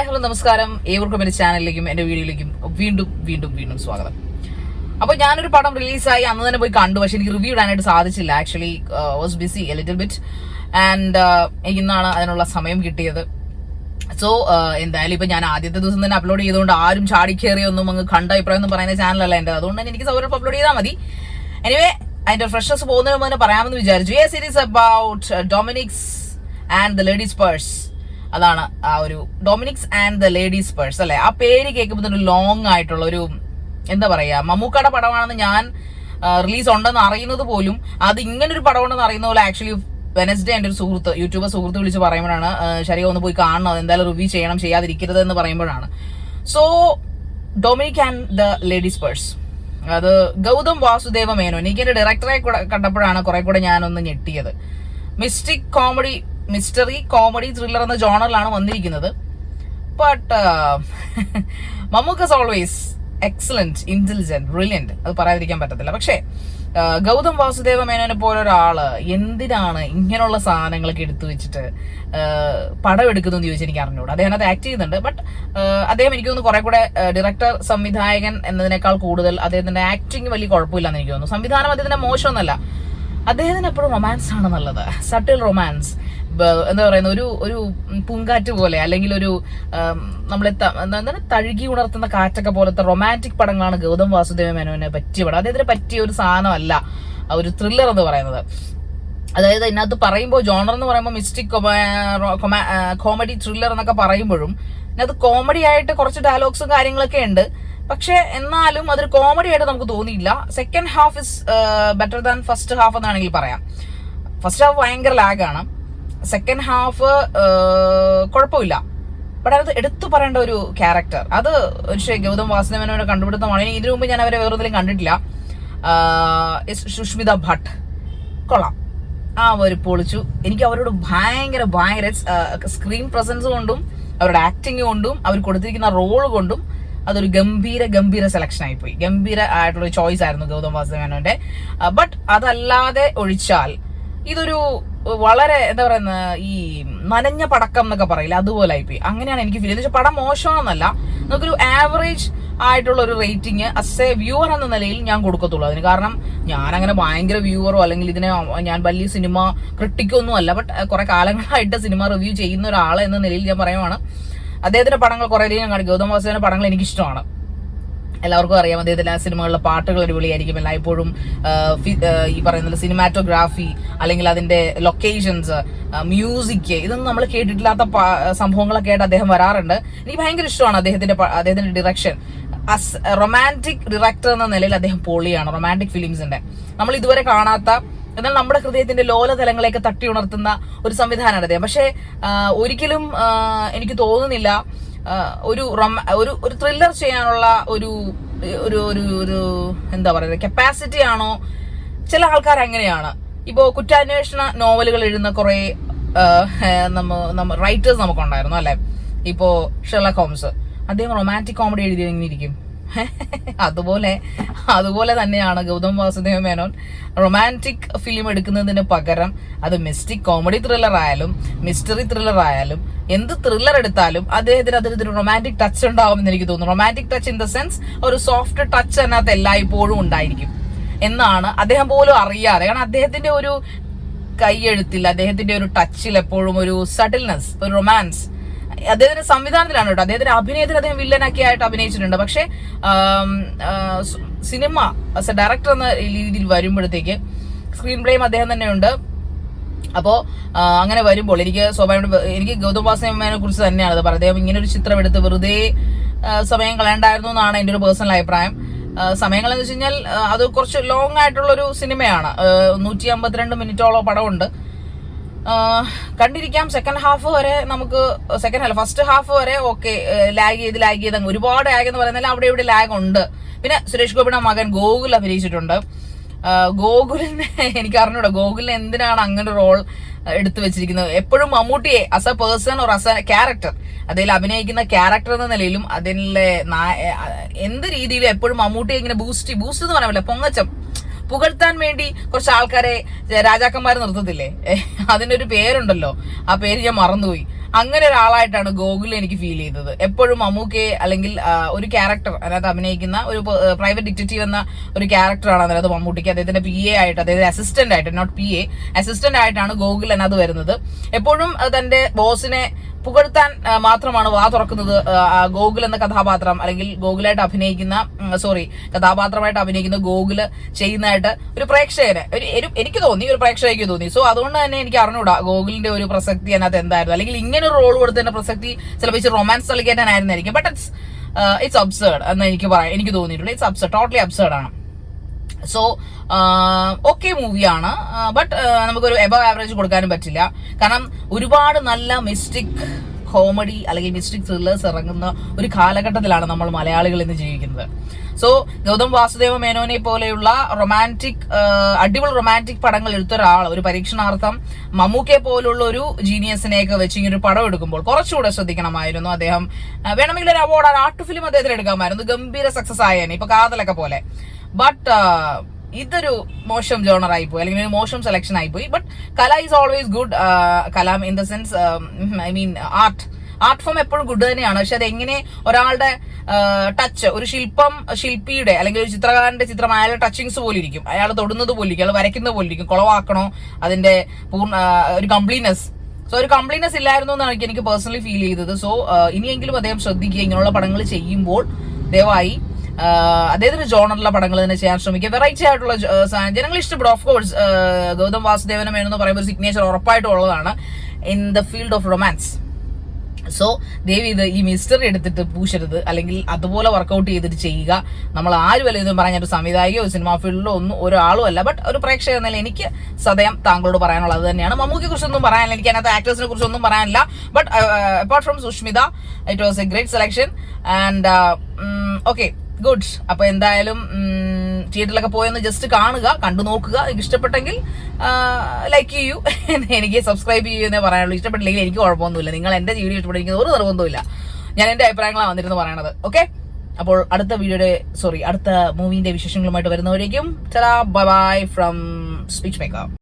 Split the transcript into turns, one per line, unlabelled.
Hi hello നമസ്കാരം, ഏവർക്കും എന്റെ ചാനലിലേക്കും എന്റെ വീഡിയോയിലേക്കും വീണ്ടും വീണ്ടും വീണ്ടും സ്വാഗതം. അപ്പൊ ഞാനൊരു പടം റിലീസായി അന്ന് തന്നെ പോയി കണ്ടു, പക്ഷെ എനിക്ക് റിവ്യൂ ഇടാനായിട്ട് സാധിച്ചില്ല. Actually was busy A little bit and ഇന്നാണ് അതിനുള്ള സമയം കിട്ടിയത്. സോ എന്തായാലും ഇപ്പൊ ഞാൻ ആദ്യത്തെ ദിവസം തന്നെ അപ്ലോഡ് ചെയ്തുകൊണ്ട് ആരും ചാടി കയറിയൊന്നും അങ്ങ് കണ്ട അഭിപ്രായം ഒന്നും പറയുന്ന ചാനലല്ല എന്റെ, അതുകൊണ്ട് തന്നെ എനിക്ക് സൗകര്യം അപ്ലോഡ് ചെയ്താൽ മതി. എനിവേ, അതിന്റെ ഫ്രഷ്നസ് പോകുന്നതിന് മുമ്പ് തന്നെ പറയാമെന്ന് വിചാരിച്ചു. Yes, it is about Dominic's and the ladies purse. അതാണ് ആ ഒരു Dominic's and the ladies purse അല്ലെ. ആ പേര് കേൾക്കുമ്പോൾ തന്നെ ലോങ് ആയിട്ടുള്ള ഒരു എന്താ പറയാ, മമ്മൂക്കയുടെ പടമാണെന്ന് ഞാൻ റിലീസ് ഉണ്ടെന്ന് അറിയുന്നത് പോലും, അത് ഇങ്ങനൊരു പടമുണ്ടെന്ന് അറിയുന്ന പോലെ ആക്ച്വലി വെനസ്ഡേ എൻ്റെ ഒരു സുഹൃത്ത്, യൂട്യൂബർ സുഹൃത്ത് വിളിച്ച് പറയുമ്പോഴാണ് ശരിയോ ഒന്ന് പോയി കാണണം, എന്തായാലും റിവ്യൂ ചെയ്യണം, ചെയ്യാതിരിക്കരുത് എന്ന് പറയുമ്പോഴാണ്. So Dominic and the ladies purse, അത് ഗൗതം വാസുദേവ മേനോൻ. എനിക്ക് എന്റെ ഡയറക്ടറെ കണ്ടപ്പോഴാണ് കുറെ കൂടെ ഞാനൊന്ന് ഞെട്ടിയത്. മിസ്റ്ററി കോമഡി ത്രില്ലർ എന്ന ജോണറിലാണ് വന്നിരിക്കുന്നത്. But Mammookka's always excellent, intelligent, brilliant, അത് പറയാതിരിക്കാൻ പറ്റത്തില്ല. പക്ഷേ ഗൗതം വാസുദേവ മേനോനെ പോലെ ഒരാള് എന്തിനാണ് ഇങ്ങനെയുള്ള സാധനങ്ങളൊക്കെ എടുത്തു വെച്ചിട്ട് പടം എടുക്കുന്നതെന്ന് ചോദിച്ചാൽ എനിക്ക് അറിഞ്ഞൂടാ. അദ്ദേഹം അത് ആക്ട് ചെയ്യുന്നുണ്ട്, ബട്ട് അദ്ദേഹം എനിക്ക് തോന്നുന്നു കുറെ കൂടെ ഡയറക്ടർ സംവിധായകൻ എന്നതിനേക്കാൾ കൂടുതൽ അദ്ദേഹത്തിന്റെ ആക്ടിങ് വലിയ കുഴപ്പമില്ലാന്ന് എനിക്ക് തോന്നുന്നു. സംവിധാനം അദ്ദേഹത്തിന്റെ മോശമൊന്നല്ല, അദ്ദേഹത്തിന് എപ്പോഴും റൊമാൻസ് ആണ് നല്ലത്, സട്ടിൽ റൊമാൻസ്. എന്താ പറയുന്ന ഒരു പൂങ്കാറ്റ് പോലെ, അല്ലെങ്കിൽ ഒരു നമ്മളെ എന്താണ് തഴുകി ഉണർത്തുന്ന കാറ്റൊക്കെ പോലത്തെ റൊമാൻറ്റിക് പടങ്ങളാണ് ഗൗതം വാസുദേവ മേനോനെ പറ്റിയ പടം. അദ്ദേഹത്തിന് പറ്റിയ ഒരു സാധനമല്ല ഒരു ത്രില്ലർ എന്ന് പറയുന്നത്. അതായത് ഇതിനകത്ത് പറയുമ്പോൾ ജോണർ എന്ന് പറയുമ്പോൾ മിസ്റ്റിക് കോമഡി ത്രില്ലർ എന്നൊക്കെ പറയുമ്പോഴും ഇതിനകത്ത് കോമഡി ആയിട്ട് കുറച്ച് ഡയലോഗ്സും കാര്യങ്ങളൊക്കെ ഉണ്ട്. പക്ഷെ എന്നാലും അതൊരു കോമഡി ആയിട്ട് നമുക്ക് തോന്നിയില്ല. Second half is better than first half എന്നാണെങ്കിൽ പറയാം. ഫസ്റ്റ് ഹാഫ് ഭയങ്കര ലാഗാണ്, സെക്കൻഡ് ഹാഫ് കുഴപ്പമില്ല. ബട്ട് അത് എടുത്തു പറയേണ്ട ഒരു ക്യാരക്ടർ, അത് ഒരു ഗൗതം വാസുദേവനോട് കണ്ടുപിടുത്തമാണ്. ഇതിനു മുമ്പ് ഞാൻ അവരെ വേറൊന്നിലും കണ്ടിട്ടില്ല. സുഷ്മിത ഭട്ട് കൊള്ളാം, ആ ഒരു പൊളിച്ചു. എനിക്ക് അവരോട് ഭയങ്കര സ്ക്രീൻ പ്രസൻസ് കൊണ്ടും അവരുടെ ആക്ടിങ് കൊണ്ടും അവർ കൊടുത്തിരിക്കുന്ന റോൾ കൊണ്ടും അതൊരു ഗംഭീര സെലക്ഷൻ ആയിപ്പോയി. ഗംഭീര ആയിട്ടുള്ള ചോയ്സ് ആയിരുന്നു ഗൗതം വാസുദേവനോന്റെ. ബട്ട് അതല്ലാതെ ഒഴിച്ചാൽ ഇതൊരു വളരെ എന്താ പറയുന്ന ഈ നനഞ്ഞ പടക്കം എന്നൊക്കെ പറയില്ല, അതുപോലെ ആയിപ്പോയി. അങ്ങനെയാണ് എനിക്ക് ഫീൽ ചെയ്തത്. പടം മോശമാണെന്നല്ല, നമുക്കൊരു ആവറേജ് ആയിട്ടുള്ള ഒരു റേറ്റിംഗ് അസ് എ വ്യൂവർ എന്ന നിലയിൽ ഞാൻ കൊടുക്കത്തുള്ളൂ അതിന്. കാരണം ഞാൻ അങ്ങനെ ഭയങ്കര വ്യൂവറോ അല്ലെങ്കിൽ ഇതിനെ ഞാൻ വലിയ സിനിമ ക്രിട്ടിക്കോ ഒന്നും അല്ല. ബട്ട് കുറെ കാലങ്ങളായിട്ട് സിനിമ റിവ്യൂ ചെയ്യുന്ന ഒരാൾ എന്ന നിലയിൽ ഞാൻ പറയുവാണ്, അദ്ദേഹത്തിന്റെ പടങ്ങൾ കുറേയധികം കാണും. ഗൗതം വാസുദേവന്റെ പടങ്ങൾ എനിക്കിഷ്ടമാണ്. എല്ലാവർക്കും അറിയാം അദ്ദേഹത്തിന്റെ സിനിമകളിലെ പാട്ടുകൾ അടിപൊളിയായിരിക്കും എല്ലായ്പ്പോഴും. ഈ പറയുന്ന സിനിമാറ്റോഗ്രാഫി അല്ലെങ്കിൽ അതിന്റെ ലൊക്കേഷൻസ്, മ്യൂസിക്, ഇതൊന്നും നമ്മൾ കേട്ടിട്ടില്ലാത്ത സംഭവങ്ങളൊക്കെ ആയിട്ട് അദ്ദേഹം വരാറുണ്ട്. എനിക്ക് ഭയങ്കര ഇഷ്ടമാണ് അദ്ദേഹത്തിന്റെ ഡിറക്ഷൻ. റൊമാൻറ്റിക് ഡയറക്ടർ എന്ന നിലയിൽ അദ്ദേഹം പൊളിയാണ്. റൊമാൻറ്റിക് ഫിലിംസിന്റെ നമ്മൾ ഇതുവരെ കാണാത്ത, എന്നാൽ നമ്മുടെ ഹൃദയത്തിന്റെ ലോലതലങ്ങളെയൊക്കെ തട്ടി ഉണർത്തുന്ന ഒരു സംവിധാനമാണ് അദ്ദേഹം. പക്ഷെ ഒരിക്കലും എനിക്ക് തോന്നുന്നില്ല ഒരു ത്രില്ലർ ചെയ്യാനുള്ള ഒരു എന്താ പറയുക കപ്പാസിറ്റി ആണോ. ചില ആൾക്കാർ അങ്ങനെയാണ്. ഇപ്പോ കുറ്റാന്വേഷണ നോവലുകൾ എഴുതുന്ന കുറെ റൈറ്റേഴ്സ് നമുക്കുണ്ടായിരുന്നു അല്ലെ. ഇപ്പോ ഷെർലക് ഹോംസ്, അദ്ദേഹം റൊമാൻറ്റിക് കോമഡി എഴുതി എങ്ങനെയിരിക്കും? അതുപോലെ തന്നെയാണ് ഗൗതം വാസുദേവ മേനോൻ റൊമാൻറ്റിക് ഫിലിം എടുക്കുന്നതിന് പകരം അത് മിസ്റ്റിക് കോമഡി ത്രില്ലർ ആയാലും മിസ്റ്ററി ത്രില്ലർ ആയാലും എന്ത് ത്രില്ലർ എടുത്താലും അദ്ദേഹത്തിന് അതിനൊരു റൊമാൻറ്റിക് ടച്ച് ഉണ്ടാവുമെന്ന് എനിക്ക് തോന്നുന്നു. Romantic touch in the sense ഒരു സോഫ്റ്റ് ടച്ച് അതിനകത്ത് എല്ലായ്പ്പോഴും ഉണ്ടായിരിക്കും എന്നാണ് അദ്ദേഹം പോലും അറിയാതെ. കാരണം അദ്ദേഹത്തിന്റെ ഒരു കൈയെഴുത്തിൽ, അദ്ദേഹത്തിന്റെ ഒരു ടച്ചിൽ എപ്പോഴും ഒരു സട്ടിൽനെസ്, ഒരു റൊമാൻസ് അദ്ദേഹത്തിന്റെ സംവിധാനത്തിലാണ് കേട്ടോ. അദ്ദേഹത്തിന്റെ അഭിനയത്തിൽ അദ്ദേഹം വില്ലനൊക്കെ ആയിട്ട് അഭിനയിച്ചിട്ടുണ്ട്. പക്ഷെ സിനിമ ആസ് എ ഡയറക്ടർ എന്ന രീതിയിൽ വരുമ്പോഴത്തേക്ക് സ്ക്രീൻ പ്ലേയും അദ്ദേഹം തന്നെയുണ്ട്. അപ്പോ അങ്ങനെ വരുമ്പോൾ എനിക്ക് ഗൗതം വാസുദേവനെ കുറിച്ച് തന്നെയാണ് അത്. അദ്ദേഹം ഇങ്ങനെ ഒരു ചിത്രം എടുത്ത് വെറുതെ സമയം കളയണ്ടായിരുന്നു എന്നാണ് എൻ്റെ ഒരു പേഴ്സണൽ അഭിപ്രായം. സമയങ്ങളെന്ന് വെച്ച് കഴിഞ്ഞാൽ അത് കുറച്ച് ലോങ് ആയിട്ടുള്ള ഒരു സിനിമയാണ്. 152 മിനിറ്റോളം പടമുണ്ട്, കണ്ടിരിക്കാം. സെക്കൻഡ് ഹാഫ് വരെ നമുക്ക് ഫസ്റ്റ് ഹാഫ് വരെ ഓക്കെ, ലാഗ് ചെയ്ത് ഒരുപാട് ലാഗ് എന്ന് പറയുന്നത് അവിടെ ഇവിടെ ലാഗ് ഉണ്ട്. പിന്നെ സുരേഷ് ഗോപിയുടെ മകൻ ഗോകുൽ അഭിനയിച്ചിട്ടുണ്ട്. ഗോകുലിനെ എനിക്ക് അറിഞ്ഞൂടാ, ഗോകുലിനെ എന്തിനാണ് അങ്ങനെ റോൾ എടുത്തു വെച്ചിരിക്കുന്നത്. എപ്പോഴും മമ്മൂട്ടിയെ as A person or as A character, അതിൽ അഭിനയിക്കുന്ന ക്യാരക്ടർ എന്ന നിലയിലും അതിലെ എന്ത് രീതിയിലും എപ്പോഴും മമ്മൂട്ടിയെ ഇങ്ങനെ ബൂസ്റ്റ് എന്ന് പറയാൻ പറ്റില്ല, പൊങ്ങച്ചം പുകഴ്ത്താൻ വേണ്ടി കുറച്ച് ആൾക്കാരെ രാജാക്കന്മാർ നിർത്തത്തില്ലേ, അതിനൊരു പേരുണ്ടല്ലോ, ആ പേര് ഞാൻ മറന്നുപോയി. അങ്ങനെ ഒരാളായിട്ടാണ് ഗോകുൽ എനിക്ക് ഫീൽ ചെയ്തത്. എപ്പോഴും മമ്മൂക്കയെ അല്ലെങ്കിൽ ഒരു ക്യാരക്ടർ അതിനകത്ത് അഭിനയിക്കുന്ന ഒരു പ്രൈവറ്റ് ഡിറ്റക്റ്റീവ് എന്ന ഒരു ക്യാരക്ടറാണ് അതിനകത്ത് മമ്മൂട്ടിക്ക് അദ്ദേഹത്തിന്റെ PA ആയിട്ട്, അദ്ദേഹത്തിന്റെ അസിസ്റ്റന്റ് ആയിട്ട്, നോട്ട് PA, അസിസ്റ്റന്റ് ആയിട്ടാണ് ഗോകുൽ അതിനകത്ത് വരുന്നത്. എപ്പോഴും തന്റെ ബോസിനെ പുകഴ്ത്താൻ മാത്രമാണ് വാ തുറക്കുന്നത് ഗോകുൽ എന്ന കഥാപാത്രം, അല്ലെങ്കിൽ ഗോകുലായിട്ട് അഭിനയിക്കുന്ന കഥാപാത്രമായിട്ട് അഭിനയിക്കുന്ന ഗോകുല് ചെയ്യുന്നതായിട്ട് ഒരു പ്രേക്ഷകന് എനിക്ക് തോന്നി, ഒരു പ്രേക്ഷകയ്ക്ക് തോന്നി. സോ അതുകൊണ്ട് തന്നെ എനിക്ക് അറിഞ്ഞൂടാ ഗോകുലിന്റെ ഒരു പ്രസക്തി അതിനകത്ത് എന്തായിരുന്നു, അല്ലെങ്കിൽ ഇങ്ങനെ ഒരു റോൾ കൊടുത്തതിന്റെ പ്രസക്തി ചിലപ്പോൾ റൊമാൻസ് കളിക്കാനായിരുന്നായിരിക്കും. ബട്ട് ഇറ്റ്സ് അബ്സേർഡ് എന്ന് എനിക്ക് തോന്നിയിട്ടുള്ളത്. ഇറ്റ്സ് അബ്സേർഡ്, ടോട്ടലി അബ്സേർഡ് ആണ്. സോ ഓക്കെ മൂവിയാണ്, ബട്ട് നമുക്കൊരു എബവ് ആവറേജ് കൊടുക്കാനും പറ്റില്ല. കാരണം ഒരുപാട് നല്ല മിസ്റ്റിക് കോമഡി അല്ലെങ്കിൽ മിസ്റ്റിക് ത്രില്ലേഴ്സ് ഇറങ്ങുന്ന ഒരു കാലഘട്ടത്തിലാണ് നമ്മൾ മലയാളികൾ ഇന്ന് ജീവിക്കുന്നത്. സോ ഗൗതം വാസുദേവ മേനോനെ പോലെയുള്ള അടിപൊളി റൊമാൻറ്റിക് പടങ്ങൾ എടുത്ത ഒരാൾ ഒരു പരീക്ഷണാർത്ഥം മമ്മൂക്കയെ പോലുള്ള ഒരു ജീനിയസിനെയൊക്കെ വെച്ച് ഇങ്ങനെ ഒരു പടം എടുക്കുമ്പോൾ കുറച്ചുകൂടെ ശ്രദ്ധിക്കണമായിരുന്നു. അദ്ദേഹം വേണമെങ്കിൽ ഒരു അവാർഡ് ആർട്ട് ഫിലിം അദ്ദേഹത്തിന് എടുക്കാമായിരുന്നു, ഗംഭീര സക്സസ് ആയേനെ, ഇപ്പൊ കാതലൊക്കെ പോലെ. ബട്ട് ഇതൊരു മോശം ജോണർ ആയിപ്പോയി, അല്ലെങ്കിൽ ഒരു മോശം സെലക്ഷൻ ആയിപ്പോയി. ബട്ട് കല is always good. Kalam in the sense art form എപ്പോഴും ഗുഡ് തന്നെയാണ്. പക്ഷെ അതെങ്ങനെ ഒരാളുടെ ടച്ച്, ഒരു ശില്പിയുടെ അല്ലെങ്കിൽ ഒരു ചിത്രകാരന്റെ ചിത്രം അയാളുടെ ടച്ചിങ്സ് പോലെ ഇരിക്കും, അയാൾ തൊടുന്നത് പോലെ ഇരിക്കും, അയാൾ വരയ്ക്കുന്നത് പോലെ ഇരിക്കും. കുളവാക്കണോ അതിന്റെ ഒരു കംപ്ലീറ്റ്നെസ്. സോ ഒരു കംപ്ലീറ്റ്നെസ് ഇല്ലായിരുന്നു എന്നാണ് എനിക്ക് പേഴ്സണലി ഫീൽ ചെയ്തത്. സോ ഇനിയെങ്കിലും അദ്ദേഹം ശ്രദ്ധിക്കുക, ഇങ്ങനെയുള്ള പടങ്ങൾ ചെയ്യുമ്പോൾ ദയവായി അദ്ദേഹത്തിന്റെ ജോണറിലുള്ള പടങ്ങൾ തന്നെ ചെയ്യാൻ ശ്രമിക്കുക. വെറൈറ്റി ആയിട്ടുള്ള ജനങ്ങൾ ഇഷ്ടപ്പെടും. ഓഫ് കോഴ്സ് ഗൗതം വാസുദേവന മേനോന്ന് പറയുമ്പോൾ ഒരു സിഗ്നേച്ചർ ഉറപ്പായിട്ടും ഉള്ളതാണ് in the field of romance. So Devi ഇത് ഈ മിസ്റ്ററി എടുത്തിട്ട് പൂശരുത്, അല്ലെങ്കിൽ അതുപോലെ വർക്കൗട്ട് ചെയ്തിട്ട് ചെയ്യുക. നമ്മൾ ആരും അല്ല ഇതും പറഞ്ഞ ഒരു സംവിധായകയോ സിനിമാ ഫീൽഡിലോ ഒന്നും ഒരാളും അല്ല. ബട്ട് ഒരു പ്രേക്ഷക എന്നല്ല എനിക്ക് സദയം താങ്കളോട് പറയാനുള്ളത് അത് തന്നെയാണ്. മമ്മൂക്കിയെ കുറിച്ചൊന്നും പറയാനില്ല, എനിക്ക് അതിനകത്ത് ആക്ടേഴ്സിനെ കുറിച്ചൊന്നും പറയാനില്ല. But apart from Sushmita, it was A great selection and okay good. അപ്പൊ എന്തായാലും തിയേറ്ററിലൊക്കെ പോയെന്ന് ജസ്റ്റ് കാണുക, കണ്ടു നോക്കുക. എനിക്ക് ഇഷ്ടപ്പെട്ടെങ്കിൽ ലൈക്ക് ചെയ്യൂ, എനിക്ക് സബ്സ്ക്രൈബ് ചെയ്യൂ എന്നേ പറയാനുള്ളൂ. ഇഷ്ടപ്പെട്ടില്ലെങ്കിൽ എനിക്ക് കുഴപ്പമൊന്നുമില്ല. നിങ്ങൾ എന്റെ വീഡിയോ ഇഷ്ടപ്പെട്ടിരിക്കുന്നത് ഒരു നിർബന്ധമില്ല. ഞാൻ എന്റെ അഭിപ്രായങ്ങളാണ് വന്നിരുന്നു പറയണത്. ഓക്കെ, അപ്പോൾ അടുത്ത മൂവിന്റെ വിശേഷങ്ങളുമായിട്ട് വരുന്നവരേക്കും bye bye from speech maker.